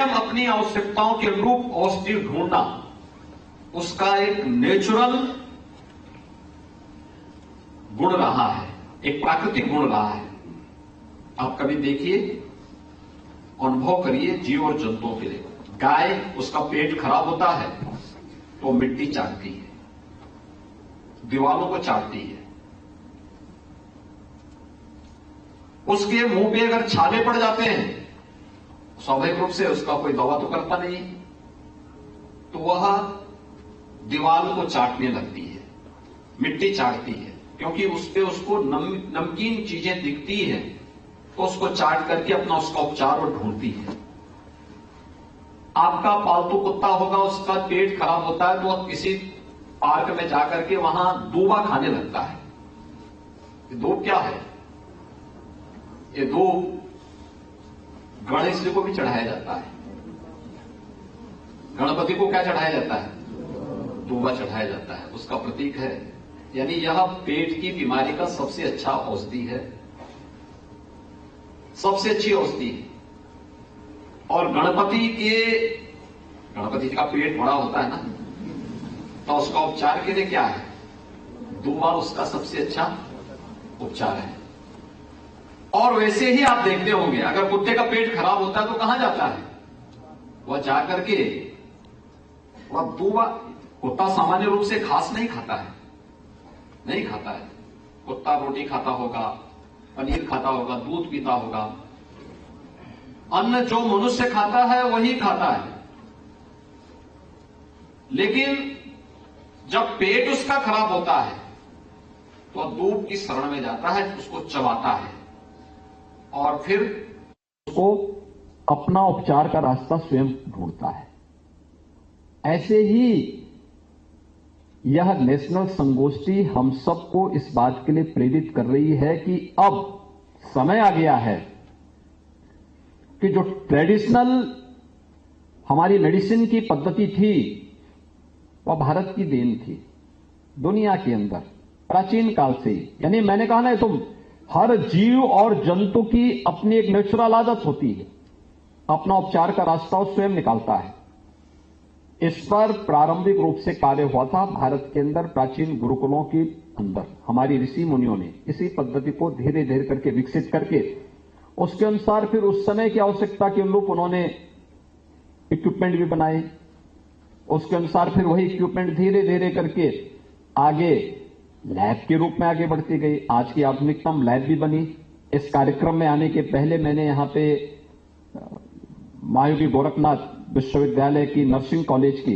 अपनी आवश्यकताओं के अनुरूप औषधि ढूंढना उसका एक नेचुरल गुण रहा है, एक प्राकृतिक गुण रहा है। आप कभी देखिए, अनुभव करिए जीव और जंतुओं के लिए। गाय, उसका पेट खराब होता है तो मिट्टी चाटती है, दीवारों को चाटती है। उसके मुंह पे अगर छाले पड़ जाते हैं, स्वाभाविक रूप से उसका कोई दवा तो करता नहीं, तो वह दीवार को चाटने लगती है, मिट्टी चाटती है, क्योंकि उस पे उसको नमकीन चीजें दिखती है, तो उसको चाट करके अपना उसका उपचार वो ढूंढती है। आपका पालतू कुत्ता होगा, उसका पेट खराब होता है तो वह किसी पार्क में जाकर के वहां दूबा खाने लगता है। ये दूब क्या है? ये दूब गणेश जी को भी चढ़ाया जाता है। गणपति को क्या चढ़ाया जाता है? दूबा चढ़ाया जाता है, उसका प्रतीक है। यानी यह पेट की बीमारी का सबसे अच्छा औषधि है, सबसे अच्छी औषधि है। और गणपति जी का पेट बड़ा होता है ना, तो उसका उपचार के लिए क्या है? दूबा उसका सबसे अच्छा उपचार है। और वैसे ही आप देखते होंगे, अगर कुत्ते का पेट खराब होता है तो कहां जाता है? वह जाकर के वह दूबा, कुत्ता सामान्य रूप से घास नहीं खाता है, नहीं खाता है। कुत्ता रोटी खाता होगा, पनीर खाता होगा, दूध पीता होगा। अन्न जो मनुष्य खाता है वही खाता है। लेकिन जब पेट उसका खराब होता है तो दूब की शरण में जाता है, उसको चबाता है और फिर उसको अपना उपचार का रास्ता स्वयं ढूंढता है। ऐसे ही यह नेशनल संगोष्ठी हम सबको इस बात के लिए प्रेरित कर रही है कि अब समय आ गया है कि जो ट्रेडिशनल हमारी मेडिसिन की पद्धति थी वह भारत की देन थी, दुनिया के अंदर प्राचीन काल से ही। यानी मैंने कहा ना, तुम हर जीव और जंतु की अपनी एक नेचुरल आदत होती है, अपना उपचार का रास्ता वो स्वयं निकालता है। इस पर प्रारंभिक रूप से कार्य हुआ था भारत के अंदर, प्राचीन गुरुकुलों के अंदर। हमारी ऋषि मुनियों ने इसी पद्धति को धीरे धीरे करके विकसित करके उसके अनुसार फिर उस समय की आवश्यकता के अनुरूप उन्होंने इक्विपमेंट भी बनाए। उसके अनुसार फिर वही इक्विपमेंट धीरे धीरे करके आगे लैब के रूप में आगे बढ़ती गई। आज की आधुनिकतम लैब भी बनी। इस कार्यक्रम में आने के पहले मैंने यहां पे महायोगी गोरखनाथ विश्वविद्यालय की नर्सिंग कॉलेज की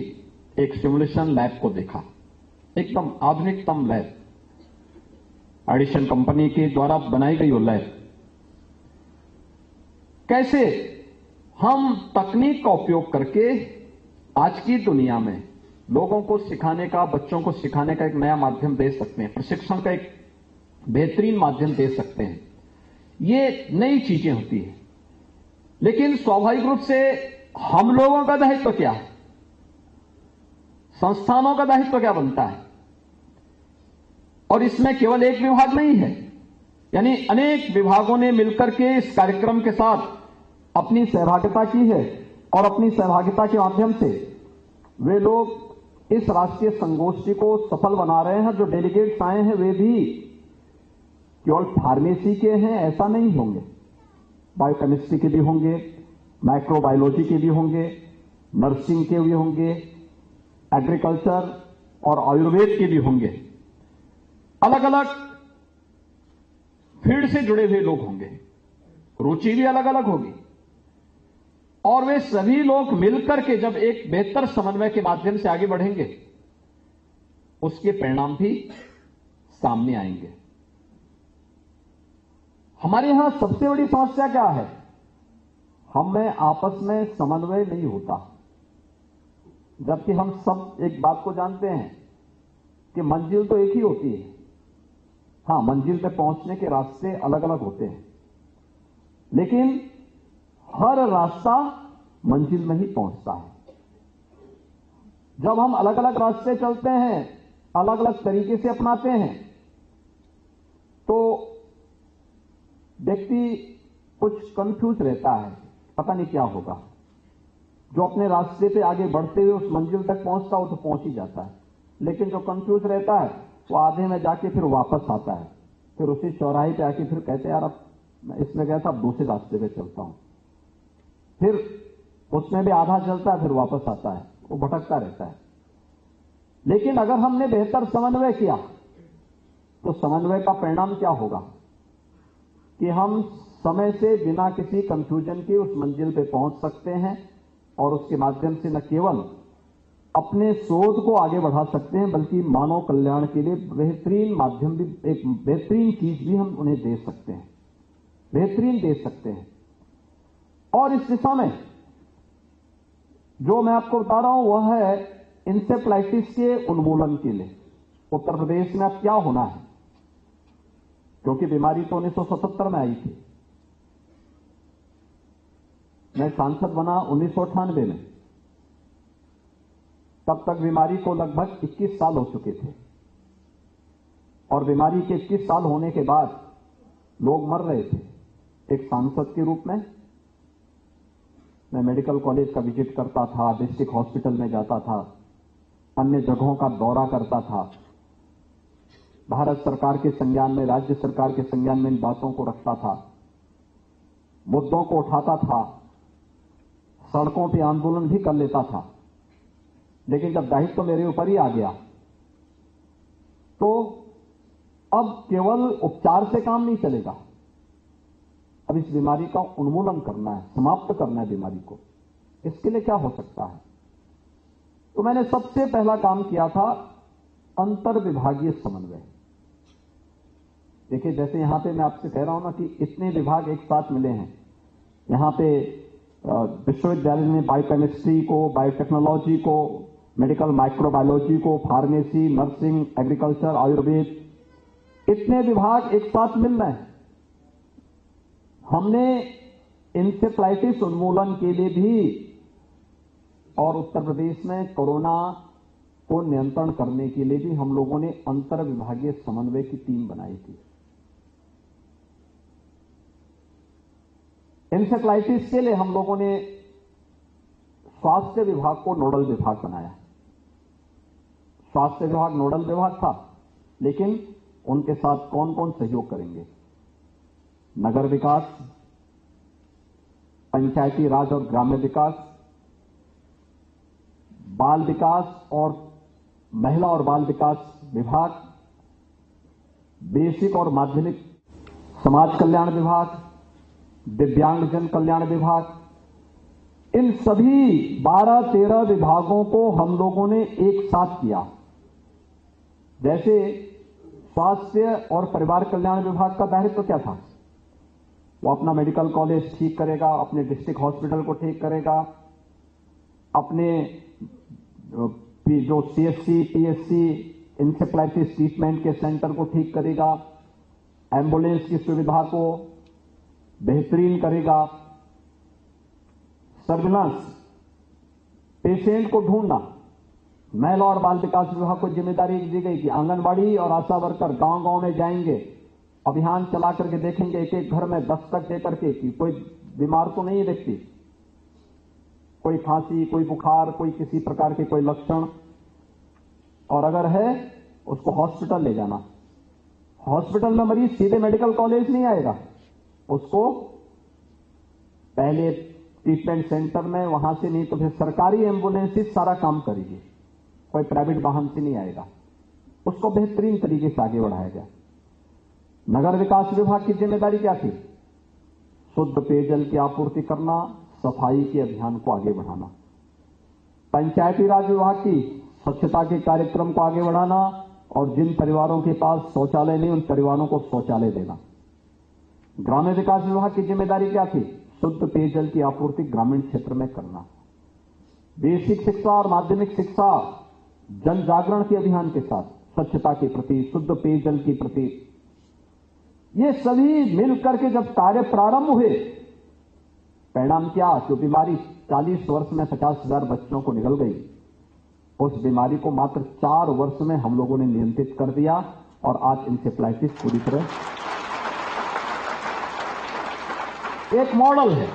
एक सिमुलेशन लैब को देखा, एकदम आधुनिकतम लैब, एडिशन कंपनी के द्वारा बनाई गई वो लैब। कैसे हम तकनीक का उपयोग करके आज की दुनिया में लोगों को सिखाने का, बच्चों को सिखाने का एक नया माध्यम दे सकते हैं, प्रशिक्षण का एक बेहतरीन माध्यम दे सकते हैं। ये नई चीजें होती है। लेकिन स्वाभाविक रूप से हम लोगों का दायित्व क्या है? संस्थानों का दायित्व क्या बनता है? और इसमें केवल एक विभाग नहीं है, यानी अनेक विभागों ने मिलकर के इस कार्यक्रम के साथ अपनी सहभागिता की है। और अपनी सहभागिता के माध्यम से वे लोग इस राष्ट्रीय संगोष्ठी को सफल बना रहे हैं। जो डेलीगेट्स आए हैं वे भी केवल फार्मेसी के हैं ऐसा नहीं होंगे, बायोकेमिस्ट्री के भी होंगे, माइक्रोबायोलॉजी के भी होंगे, नर्सिंग के भी होंगे, एग्रीकल्चर और आयुर्वेद के भी होंगे। अलग अलग फील्ड से जुड़े हुए लोग होंगे, रुचि भी अलग अलग होगी। और वे सभी लोग मिलकर के जब एक बेहतर समन्वय के माध्यम से आगे बढ़ेंगे, उसके परिणाम भी सामने आएंगे। हमारे यहां सबसे बड़ी समस्या क्या है? हमें आपस में समन्वय नहीं होता, जबकि हम सब एक बात को जानते हैं कि मंजिल तो एक ही होती है। हां, मंजिल पे पहुंचने के रास्ते अलग अलग होते हैं, लेकिन हर रास्ता मंजिल में ही पहुंचता है। जब हम अलग अलग रास्ते चलते हैं, अलग अलग तरीके से अपनाते हैं, तो व्यक्ति कुछ कंफ्यूज रहता है, पता नहीं क्या होगा। जो अपने रास्ते पे आगे बढ़ते हुए उस मंजिल तक पहुंचता हो तो पहुंच ही जाता है, लेकिन जो कंफ्यूज रहता है वो आधे में जाके फिर वापस आता है, फिर उसी चौराहे पे आके फिर कहते हैं यार अब मैं इसमें गया था, अब दूसरे रास्ते पे चलता हूं, फिर उसमें भी आधा चलता है, फिर वापस आता है, वो भटकता रहता है। लेकिन अगर हमने बेहतर समन्वय किया तो समन्वय का परिणाम क्या होगा कि हम समय से बिना किसी कंफ्यूजन के उस मंजिल पे पहुंच सकते हैं और उसके माध्यम से न केवल अपने शोध को आगे बढ़ा सकते हैं बल्कि मानव कल्याण के लिए बेहतरीन माध्यम भी, एक बेहतरीन चीज भी हम उन्हें दे सकते हैं, बेहतरीन दे सकते हैं। और इस दिशा में जो मैं आपको बता रहा हूं वह है इंसेफ्लाइटिस के उन्मूलन के लिए उत्तर प्रदेश में अब क्या होना है, क्योंकि बीमारी तो 1977 में आई थी। मैं सांसद बना 1998 में, तब तक बीमारी को लगभग 21 साल हो चुके थे और बीमारी के 21 साल होने के बाद लोग मर रहे थे। एक सांसद के रूप में मैं मेडिकल कॉलेज का विजिट करता था, डिस्ट्रिक्ट हॉस्पिटल में जाता था, अन्य जगहों का दौरा करता था, भारत सरकार के संज्ञान में, राज्य सरकार के संज्ञान में इन बातों को रखता था, मुद्दों को उठाता था, सड़कों पे आंदोलन भी कर लेता था। लेकिन जब दायित्व तो मेरे ऊपर ही आ गया तो अब केवल उपचार से काम नहीं चलेगा, अब इस बीमारी का उन्मूलन करना है, समाप्त करना है बीमारी को। इसके लिए क्या हो सकता है? तो मैंने सबसे पहला काम किया था अंतर विभागीय समन्वय। देखिए, जैसे यहां पे मैं आपसे कह रहा हूं ना कि इतने विभाग एक साथ मिले हैं, यहां पे विश्वविद्यालय में बायोकेमिस्ट्री को, बायोटेक्नोलॉजी को, मेडिकल माइक्रोबायोलॉजी को, फार्मेसी, नर्सिंग, एग्रीकल्चर, आयुर्वेद, इतने विभाग एक साथ मिल रहे हैं। हमने इंसेफ्लाइटिस उन्मूलन के लिए भी और उत्तर प्रदेश में कोरोना को नियंत्रण करने के लिए भी हम लोगों ने अंतर विभागीय समन्वय की टीम बनाई थी। इंसेफ्लाइटिस के लिए हम लोगों ने स्वास्थ्य विभाग को नोडल विभाग बनाया। स्वास्थ्य विभाग नोडल विभाग था, लेकिन उनके साथ कौन कौन सहयोग करेंगे? नगर विकास, पंचायती राज और ग्राम्य विकास, बाल विकास और महिला और बाल विकास विभाग, बेसिक और माध्यमिक समाज कल्याण विभाग, दिव्यांगजन कल्याण विभाग, इन सभी 12-13 विभागों को हम लोगों ने एक साथ किया। जैसे स्वास्थ्य और परिवार कल्याण विभाग का दायित्व क्या था? वो अपना मेडिकल कॉलेज ठीक करेगा, अपने डिस्ट्रिक्ट हॉस्पिटल को ठीक करेगा, अपने जो सीएससी, पीएससी, इंसेफ्लाइटिस ट्रीटमेंट के सेंटर को ठीक करेगा, एम्बुलेंस की सुविधा को बेहतरीन करेगा, सर्विलांस, पेशेंट को ढूंढना। महिला और बाल विकास विभाग को जिम्मेदारी दी गई कि आंगनबाड़ी और आशा वर्कर गांव-गांव में जाएंगे, अभियान चला करके देखेंगे एक एक घर में दस्तक दे करके कि कोई बीमार तो नहीं है व्यक्ति, कोई खांसी, कोई बुखार, कोई किसी प्रकार के कोई लक्षण, और अगर है उसको हॉस्पिटल ले जाना। हॉस्पिटल में मरीज सीधे मेडिकल कॉलेज नहीं आएगा, उसको पहले ट्रीटमेंट सेंटर में, वहां से नहीं तो फिर सरकारी एम्बुलेंस से सारा काम करेगी, कोई प्राइवेट वाहन से नहीं आएगा, उसको बेहतरीन तरीके से आगे बढ़ाया गया। नगर विकास विभाग की जिम्मेदारी क्या थी? शुद्ध पेयजल की आपूर्ति करना, सफाई के अभियान को आगे बढ़ाना। पंचायती राज विभाग की स्वच्छता के कार्यक्रम को आगे बढ़ाना और जिन परिवारों के पास शौचालय नहीं उन परिवारों को शौचालय देना। ग्राम्य विकास विभाग की जिम्मेदारी क्या थी? शुद्ध पेयजल की आपूर्ति ग्रामीण क्षेत्र में करना। बेसिक शिक्षा और माध्यमिक शिक्षा जन जागरण के अभियान के साथ स्वच्छता के प्रति, शुद्ध पेयजल के प्रति, ये सभी मिलकर के जब कार्य प्रारंभ हुए, परिणाम क्या? जो बीमारी 40 वर्ष में 50,000 बच्चों को निकल गई, उस बीमारी को मात्र 4 वर्ष में हम लोगों ने नियंत्रित कर दिया और आज इंसेफ्लाइटिस पूरी तरह एक मॉडल है।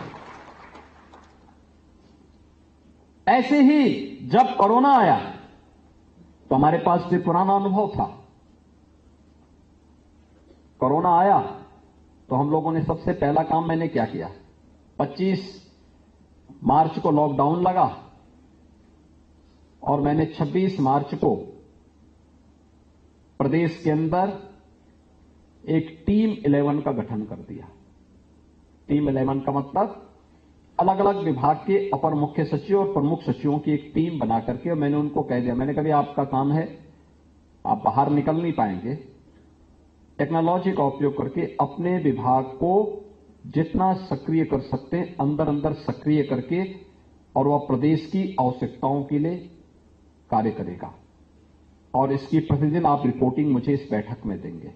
ऐसे ही जब कोरोना आया तो हमारे पास भी पुराना अनुभव था। कोरोना आया तो हम लोगों ने सबसे पहला काम मैंने क्या किया, 25 मार्च को लॉकडाउन लगा और मैंने 26 मार्च को प्रदेश के अंदर एक टीम 11 का गठन कर दिया। टीम 11 का मतलब अलग अलग विभाग के अपर मुख्य सचिव और प्रमुख सचिवों की एक टीम बना करके, और मैंने उनको कह दिया, मैंने कहा आपका काम है, आप बाहर निकल नहीं पाएंगे, टेक्नोलॉजी का उपयोग करके अपने विभाग को जितना सक्रिय कर सकते हैं अंदर अंदर सक्रिय करके, और वह प्रदेश की आवश्यकताओं के लिए कार्य करेगा। और इसकी प्रतिदिन आप रिपोर्टिंग मुझे इस बैठक में देंगे।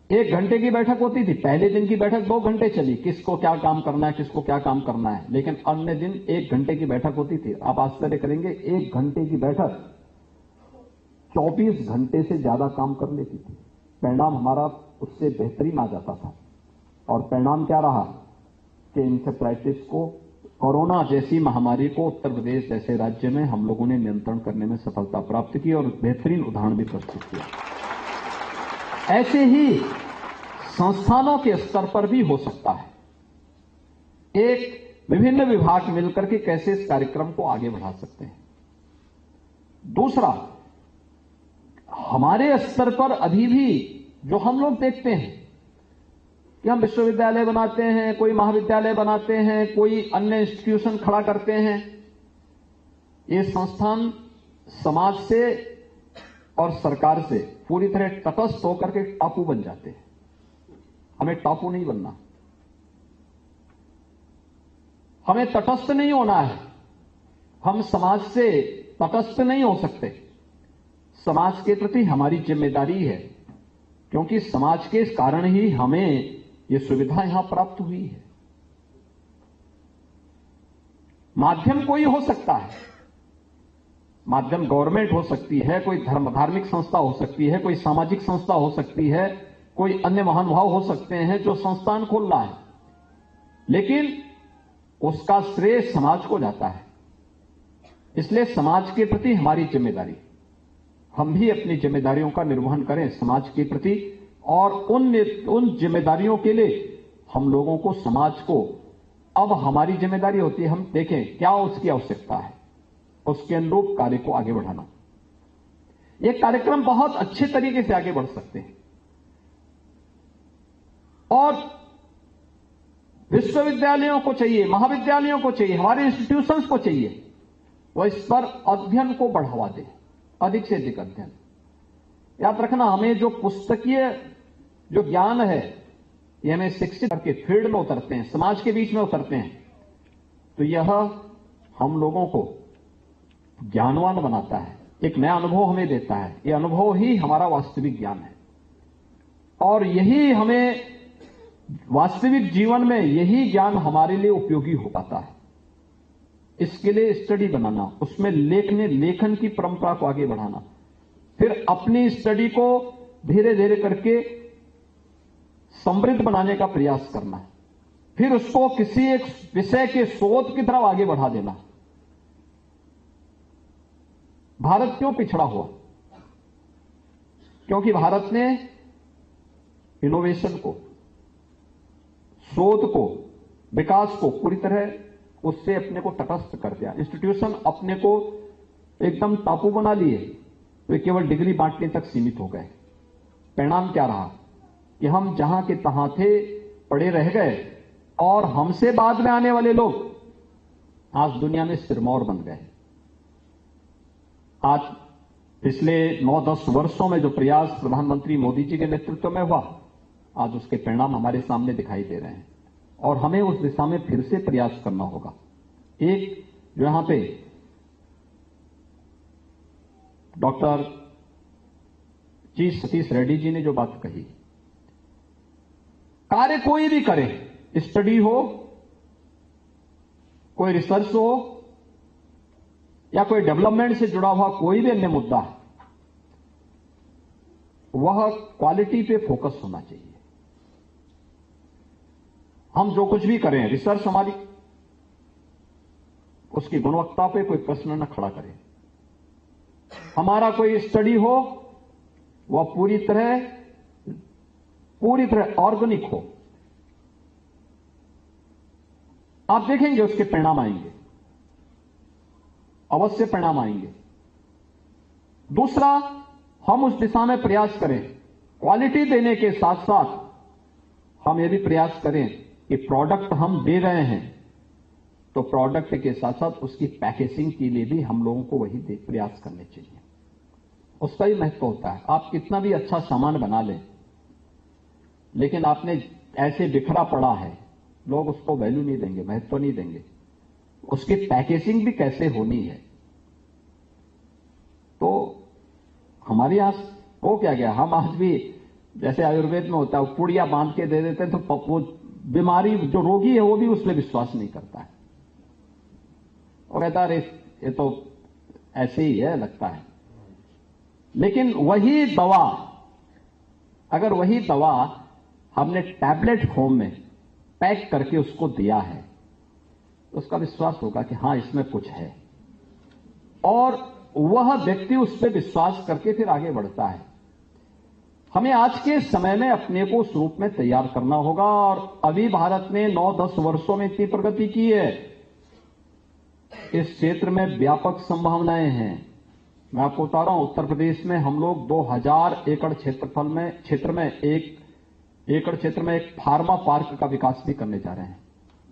1 घंटे की बैठक होती थी, पहले दिन की बैठक 2 घंटे चली, किसको क्या काम करना है, किसको क्या काम करना है, लेकिन अन्य दिन 1 घंटे की बैठक होती थी। आप आश्चर्य करेंगे, 1 घंटे की बैठक 24 घंटे से ज्यादा काम कर लेती थी। परिणाम हमारा उससे बेहतरीन आ जाता था। और परिणाम क्या रहा कि इंसेफ्लाइटिस को, कोरोना जैसी महामारी को उत्तर प्रदेश जैसे राज्य में हम लोगों ने नियंत्रण करने में सफलता प्राप्त की और बेहतरीन उदाहरण भी प्रस्तुत किया। ऐसे ही संस्थानों के स्तर पर भी हो सकता है। एक विभिन्न विभाग मिलकर के कैसे इस कार्यक्रम को आगे बढ़ा सकते हैं। दूसरा, हमारे स्तर पर अभी भी जो हम लोग देखते हैं कि हम विश्वविद्यालय बनाते हैं, कोई महाविद्यालय बनाते हैं, कोई अन्य इंस्टीट्यूशन खड़ा करते हैं, ये संस्थान समाज से और सरकार से पूरी तरह तटस्थ होकर के टापू बन जाते हैं। हमें टापू नहीं बनना, हमें तटस्थ नहीं होना है। हम समाज से तटस्थ नहीं हो सकते। समाज के प्रति हमारी जिम्मेदारी है, क्योंकि समाज के कारण ही हमें ये सुविधा यहां प्राप्त हुई है। माध्यम कोई हो सकता है, माध्यम गवर्नमेंट हो सकती है, कोई धार्मिक संस्था हो सकती है, कोई सामाजिक संस्था हो सकती है, कोई अन्य महानुभाव हो सकते हैं जो संस्थान खोल रहा है, लेकिन उसका श्रेय समाज को जाता है। इसलिए समाज के प्रति हमारी जिम्मेदारी, हम भी अपनी जिम्मेदारियों का निर्वहन करें समाज के प्रति, और उन जिम्मेदारियों के लिए हम लोगों को, समाज को, अब हमारी जिम्मेदारी होती है हम देखें क्या उसकी आवश्यकता है, उसके अनुरूप कार्य को आगे बढ़ाना। ये कार्यक्रम बहुत अच्छे तरीके से आगे बढ़ सकते हैं और विश्वविद्यालयों को चाहिए, महाविद्यालयों को चाहिए, हमारे इंस्टीट्यूशंस को चाहिए वह इस पर अध्ययन को बढ़ावा दे, अधिक से अधिक अध्ययन। याद रखना, हमें जो पुस्तकीय जो ज्ञान है ये हमें शिक्षित करके फील्ड में उतरते हैं, समाज के बीच में उतरते हैं, तो यह हम लोगों को ज्ञानवान बनाता है, एक नया अनुभव हमें देता है। यह अनुभव ही हमारा वास्तविक ज्ञान है और यही हमें वास्तविक जीवन में, यही ज्ञान हमारे लिए उपयोगी हो पाता है। इसके लिए स्टडी बनाना, उसमें लेखन की परंपरा को आगे बढ़ाना, फिर अपनी स्टडी को धीरे धीरे करके समृद्ध बनाने का प्रयास करना, फिर उसको किसी एक विषय के शोध की तरफ आगे बढ़ा देना। भारत क्यों पिछड़ा हुआ? क्योंकि भारत ने इनोवेशन को, शोध को, विकास को पूरी तरह उससे अपने को तटस्थ कर दिया। इंस्टीट्यूशन अपने को एकदम टापू बना लिए, वे केवल डिग्री बांटने तक सीमित हो गए। परिणाम क्या रहा कि हम जहां के तहां थे, पड़े रह गए और हमसे बाद में आने वाले लोग आज दुनिया में सिरमौर बन गए। आज पिछले 9-10 वर्षों में जो प्रयास प्रधानमंत्री मोदी जी के नेतृत्व में हुआ, आज उसके परिणाम हमारे सामने दिखाई दे रहे हैं और हमें उस दिशा में फिर से प्रयास करना होगा। एक जो यहां पे डॉक्टर जी सतीश रेड्डी जी ने जो बात कही, कार्य कोई भी करे, स्टडी हो, कोई रिसर्च हो या कोई डेवलपमेंट से जुड़ा हुआ कोई भी अन्य मुद्दा है, वह क्वालिटी पे फोकस होना चाहिए। हम जो कुछ भी करें, रिसर्च हमारी उसकी गुणवत्ता पे कोई प्रश्न न खड़ा करे। हमारा कोई स्टडी हो वह पूरी तरह ऑर्गेनिक हो, आप देखेंगे उसके परिणाम आएंगे, अवश्य परिणाम आएंगे। दूसरा, हम उस दिशा में प्रयास करें, क्वालिटी देने के साथ साथ हम यह भी प्रयास करें कि प्रोडक्ट हम दे रहे हैं तो प्रोडक्ट के साथ साथ उसकी पैकेजिंग के लिए भी हम लोगों को वही प्रयास करने चाहिए। उसका ही महत्व होता है। आप कितना भी अच्छा सामान बना लें, लेकिन आपने ऐसे बिखरा पड़ा है, लोग उसको वैल्यू नहीं देंगे, महत्व नहीं देंगे। उसकी पैकेजिंग भी कैसे होनी है। तो हमारे यहां हो क्या गया, हम आज भी जैसे आयुर्वेद में होता है, पुड़िया बांध के दे देते हैं, तो वो बीमारी जो रोगी है वो भी उसमें विश्वास नहीं करता है और कहता है ये तो ऐसे ही है लगता है। लेकिन वही दवा, अगर वही दवा हमने टैबलेट फॉर्म में पैक करके उसको दिया है तो उसका विश्वास होगा कि हां इसमें कुछ है, और वह व्यक्ति उस पर विश्वास करके फिर आगे बढ़ता है। हमें आज के समय में अपने को उस रूप में तैयार करना होगा, और अभी भारत ने 9-10 वर्षों में इतनी प्रगति की है, इस क्षेत्र में व्यापक संभावनाएं हैं। मैं आपको बता रहा हूं, उत्तर प्रदेश में हम लोग 2000 एकड़ क्षेत्र में एक फार्मा पार्क का विकास भी करने जा रहे हैं।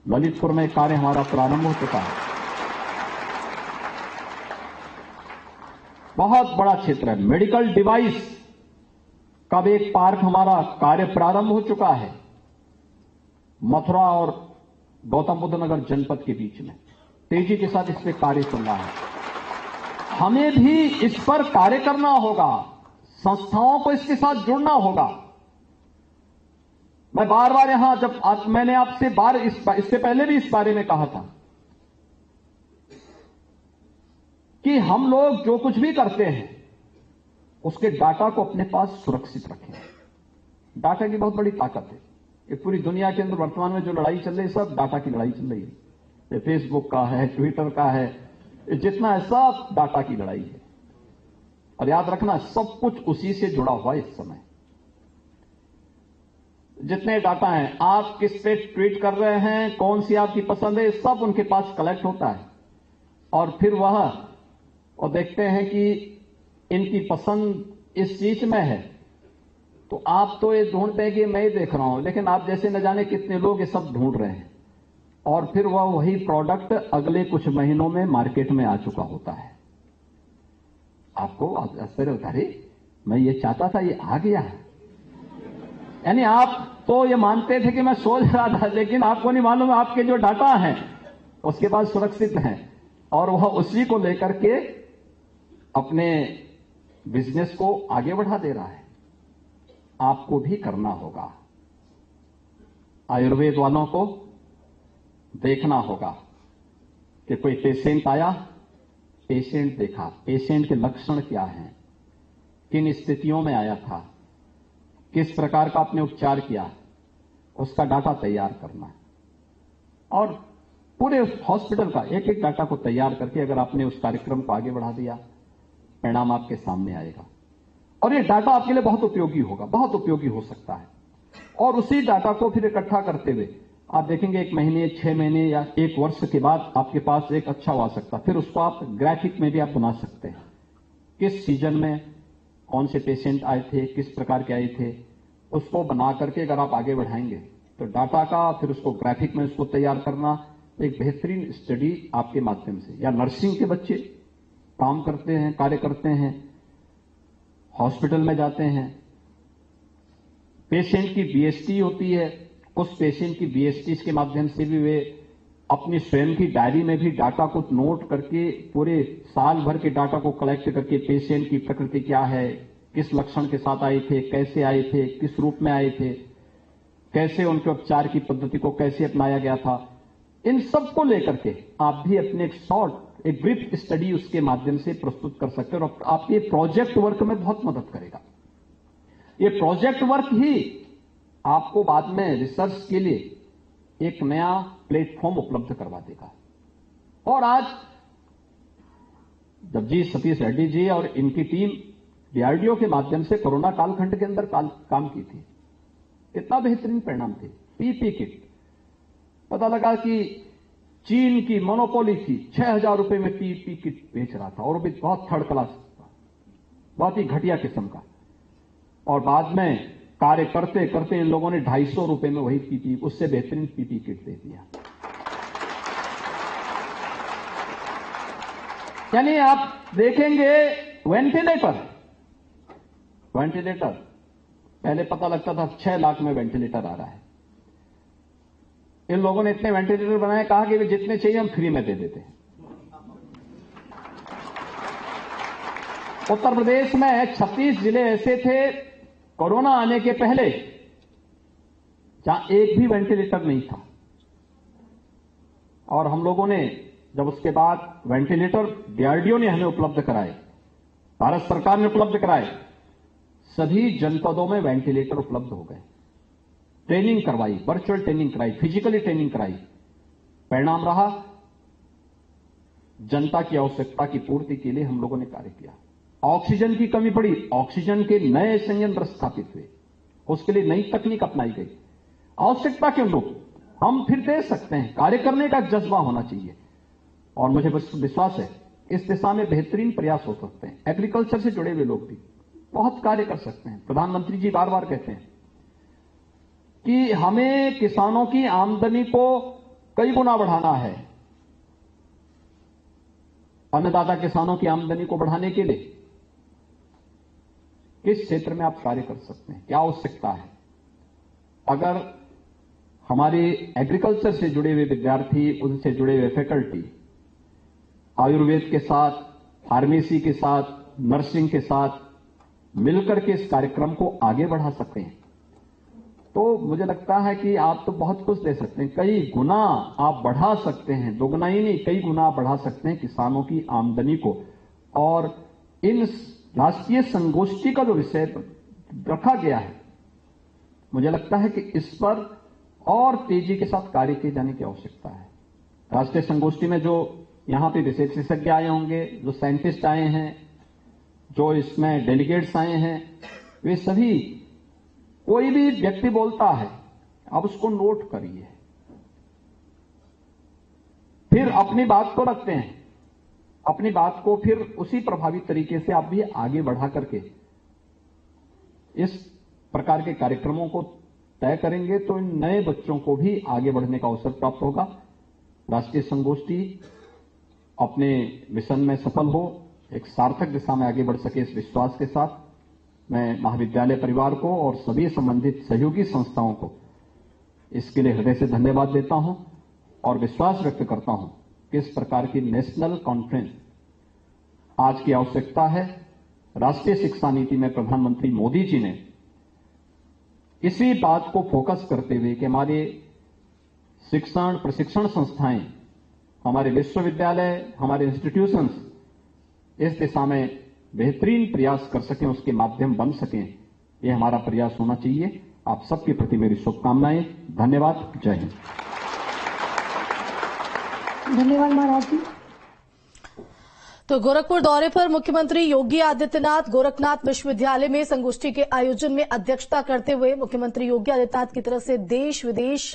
ललितपुर में कार्य हमारा प्रारंभ हो चुका है। बहुत बड़ा क्षेत्र है। मेडिकल डिवाइस का भी एक पार्क हमारा कार्य प्रारंभ हो चुका है मथुरा और गौतम बुद्ध नगर जनपद के बीच में। तेजी के साथ इस पर कार्य चल रहा है। हमें भी इस पर कार्य करना होगा, संस्थाओं को इसके साथ जुड़ना होगा। मैं बार बार यहां मैंने आपसे इससे पहले भी इस बारे में कहा था कि हम लोग जो कुछ भी करते हैं उसके डाटा को अपने पास सुरक्षित रखें। डाटा की बहुत बड़ी ताकत है। ये पूरी दुनिया के अंदर वर्तमान में जो लड़ाई चल रही है, सब डाटा की लड़ाई चल रही है। ये फेसबुक का है, ट्विटर का है, जितना है सब डाटा की लड़ाई है। और याद रखना, सब कुछ उसी से जुड़ा हुआ है। इस समय जितने डाटा हैं, आप किस पे ट्वीट कर रहे हैं, कौन सी आपकी पसंद है, सब उनके पास कलेक्ट होता है। और फिर और देखते हैं कि इनकी पसंद इस चीज में है, तो आप तो ये ढूंढते हैं कि मैं ही देख रहा हूं, लेकिन आप जैसे न जाने कितने लोग ये सब ढूंढ रहे हैं, और फिर वही प्रोडक्ट अगले कुछ महीनों में मार्केट में आ चुका होता है। आपको आश्चर्य होता है, मैं ये चाहता था, ये आ गया है। यानी आप तो ये मानते थे कि मैं सोच रहा था, लेकिन आपको नहीं मालूम आपके जो डाटा हैं उसके पास सुरक्षित हैं, और वह उसी को लेकर के अपने बिजनेस को आगे बढ़ा दे रहा है। आपको भी करना होगा। आयुर्वेद वालों को देखना होगा कि कोई पेशेंट आया, पेशेंट देखा, पेशेंट के लक्षण क्या हैं, किन स्थितियों में आया था, किस प्रकार का आपने उपचार किया, उसका डाटा तैयार करना है। और पूरे हॉस्पिटल का एक एक डाटा को तैयार करके अगर आपने उस कार्यक्रम को आगे बढ़ा दिया, परिणाम आपके सामने आएगा। और ये डाटा आपके लिए बहुत उपयोगी होगा, बहुत उपयोगी हो सकता है। और उसी डाटा को फिर इकट्ठा करते हुए आप देखेंगे 1 महीने, 6 महीने या 1 वर्ष के बाद आपके पास एक अच्छा आ सकता है। फिर उसको आप ग्राफिक में भी आप बना सकते हैं। किस सीजन में कौन से पेशेंट आए थे, किस प्रकार के आए थे, उसको बना करके अगर आप आगे बढ़ाएंगे तो डाटा का फिर उसको ग्राफिक में उसको तैयार करना एक बेहतरीन स्टडी आपके माध्यम से। या नर्सिंग के बच्चे काम करते हैं, कार्य करते हैं, हॉस्पिटल में जाते हैं, पेशेंट की बीएसटी होती है, उस पेशेंट की बीएसटी के माध्यम से भी वे अपनी स्वयं की डायरी में भी डाटा को नोट करके पूरे साल भर के डाटा को कलेक्ट करके पेशेंट की प्रकृति क्या है, किस लक्षण के साथ आए थे, कैसे आए थे, किस रूप में आए थे, कैसे उनके उपचार की पद्धति को कैसे अपनाया गया था, इन सब को लेकर के आप भी अपने एक ब्रीफ स्टडी उसके माध्यम से प्रस्तुत कर सकते हैं और आपके प्रोजेक्ट वर्क में बहुत मदद करेगा। ये प्रोजेक्ट वर्क ही आपको बाद में रिसर्च के लिए एक नया प्लेटफॉर्म उपलब्ध करवा देगा। और आज जब जी सतीश रेड्डी जी और इनकी टीम डीआरडीओ के माध्यम से कोरोना कालखंड के अंदर काम की थी, इतना बेहतरीन परिणाम थे। पीपी किट, पता लगा कि चीन की मोनोपोली थी, 6,000 रुपए में पीपी किट बेच रहा था, और भी बहुत थर्ड क्लास, बहुत ही घटिया किस्म का। और बाद में कार्य करते करते इन लोगों ने 250 रुपए में वही पीपी, उससे बेहतरीन पीपी किट दे दिया। यानी आप देखेंगे वेंटिलेटर पहले पता लगता था 6 लाख में वेंटिलेटर आ रहा है। इन लोगों ने इतने वेंटिलेटर बनाए, कहा कि वे जितने चाहिए हम फ्री में दे देते हैं। उत्तर प्रदेश में 36 जिले ऐसे थे कोरोना आने के पहले जहां एक भी वेंटिलेटर नहीं था, और हम लोगों ने जब उसके बाद वेंटिलेटर डीआरडीओ ने हमें उपलब्ध कराए, भारत सरकार ने उपलब्ध कराए, सभी जनपदों में वेंटिलेटर उपलब्ध हो गए। ट्रेनिंग करवाई, वर्चुअल ट्रेनिंग कराई, फिजिकली ट्रेनिंग कराई। परिणाम रहा, जनता की आवश्यकता की पूर्ति के लिए हम लोगों ने कार्य किया। ऑक्सीजन की कमी पड़ी, ऑक्सीजन के नए संयंत्र स्थापित हुए, उसके लिए नई तकनीक अपनाई गई। आवश्यकता के अनुरूप हम फिर दे सकते हैं, कार्य करने का जज्बा होना चाहिए, और मुझे विश्वास है इस दिशा में बेहतरीन प्रयास हो सकते हैं। एग्रीकल्चर से जुड़े हुए लोग भी बहुत कार्य कर सकते हैं। प्रधानमंत्री जी बार बार कहते हैं कि हमें किसानों की आमदनी को कई गुना बढ़ाना है। अन्नदाता किसानों की आमदनी को बढ़ाने के लिए किस क्षेत्र में आप कार्य कर सकते हैं, क्या आवश्यकता है? अगर हमारे एग्रीकल्चर से जुड़े हुए विद्यार्थी, उनसे जुड़े हुए फैकल्टी आयुर्वेद के साथ, फार्मेसी के साथ, नर्सिंग के साथ मिलकर के इस कार्यक्रम को आगे बढ़ा सकते हैं, तो मुझे लगता है कि आप तो बहुत कुछ दे सकते हैं। कई गुना आप बढ़ा सकते हैं, दोगुना ही नहीं, कई गुना बढ़ा सकते हैं किसानों की आमदनी को। और इन राष्ट्रीय संगोष्ठी का जो विषय रखा गया है, मुझे लगता है कि इस पर और तेजी के साथ कार्य किए जाने की आवश्यकता है। राष्ट्रीय संगोष्ठी में जो यहां पे विशेषज्ञ आए होंगे, जो साइंटिस्ट आए हैं, जो इसमें डेलीगेट्स आए हैं, वे सभी, कोई भी व्यक्ति बोलता है आप उसको नोट करिए, फिर अपनी बात को रखते हैं, अपनी बात को फिर उसी प्रभावी तरीके से आप भी आगे बढ़ा करके इस प्रकार के कार्यक्रमों को तय करेंगे, तो इन नए बच्चों को भी आगे बढ़ने का अवसर प्राप्त होगा। राष्ट्रीय संगोष्ठी अपने मिशन में सफल हो, एक सार्थक दिशा में आगे बढ़ सके, इस विश्वास के साथ मैं महाविद्यालय परिवार को और सभी संबंधित सहयोगी संस्थाओं को इसके लिए हृदय से धन्यवाद देता हूं, और विश्वास व्यक्त करता हूं कि इस प्रकार की नेशनल कॉन्फ्रेंस आज की आवश्यकता है। राष्ट्रीय शिक्षा नीति में प्रधानमंत्री मोदी जी ने इसी बात को फोकस करते हुए कि हमारे शिक्षण प्रशिक्षण संस्थाएं, हमारे विश्वविद्यालय, हमारे इंस्टीट्यूशंस इस दिशा में बेहतरीन प्रयास कर सकें, उसके माध्यम बन सकें, यह हमारा प्रयास होना चाहिए। आप सबके प्रति मेरी शुभकामनाएं। धन्यवाद। जय हिंद। धन्यवाद महाराज जी। तो गोरखपुर दौरे पर मुख्यमंत्री योगी आदित्यनाथ गोरखनाथ विश्वविद्यालय में संगोष्ठी के आयोजन में अध्यक्षता करते हुए मुख्यमंत्री योगी आदित्यनाथ की तरफ से देश विदेश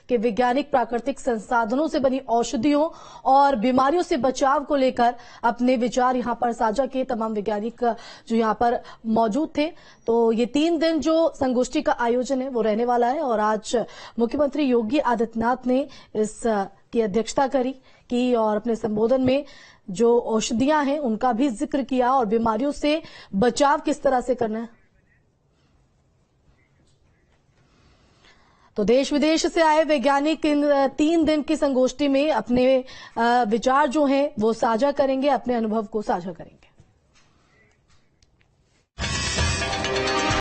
के वैज्ञानिक प्राकृतिक संसाधनों से बनी औषधियों और बीमारियों से बचाव को लेकर अपने विचार यहां पर साझा किए। तमाम वैज्ञानिक जो यहां पर मौजूद थे। तो ये 3 दिन जो संगोष्ठी का आयोजन है वो रहने वाला है, और आज मुख्यमंत्री योगी आदित्यनाथ ने इस की अध्यक्षता की और अपने संबोधन में जो औषधियां हैं उनका भी जिक्र किया और बीमारियों से बचाव किस तरह से करना है। तो देश विदेश से आए वैज्ञानिक इन 3 दिन की संगोष्ठी में अपने विचार जो हैं वो साझा करेंगे, अपने अनुभव को साझा करेंगे।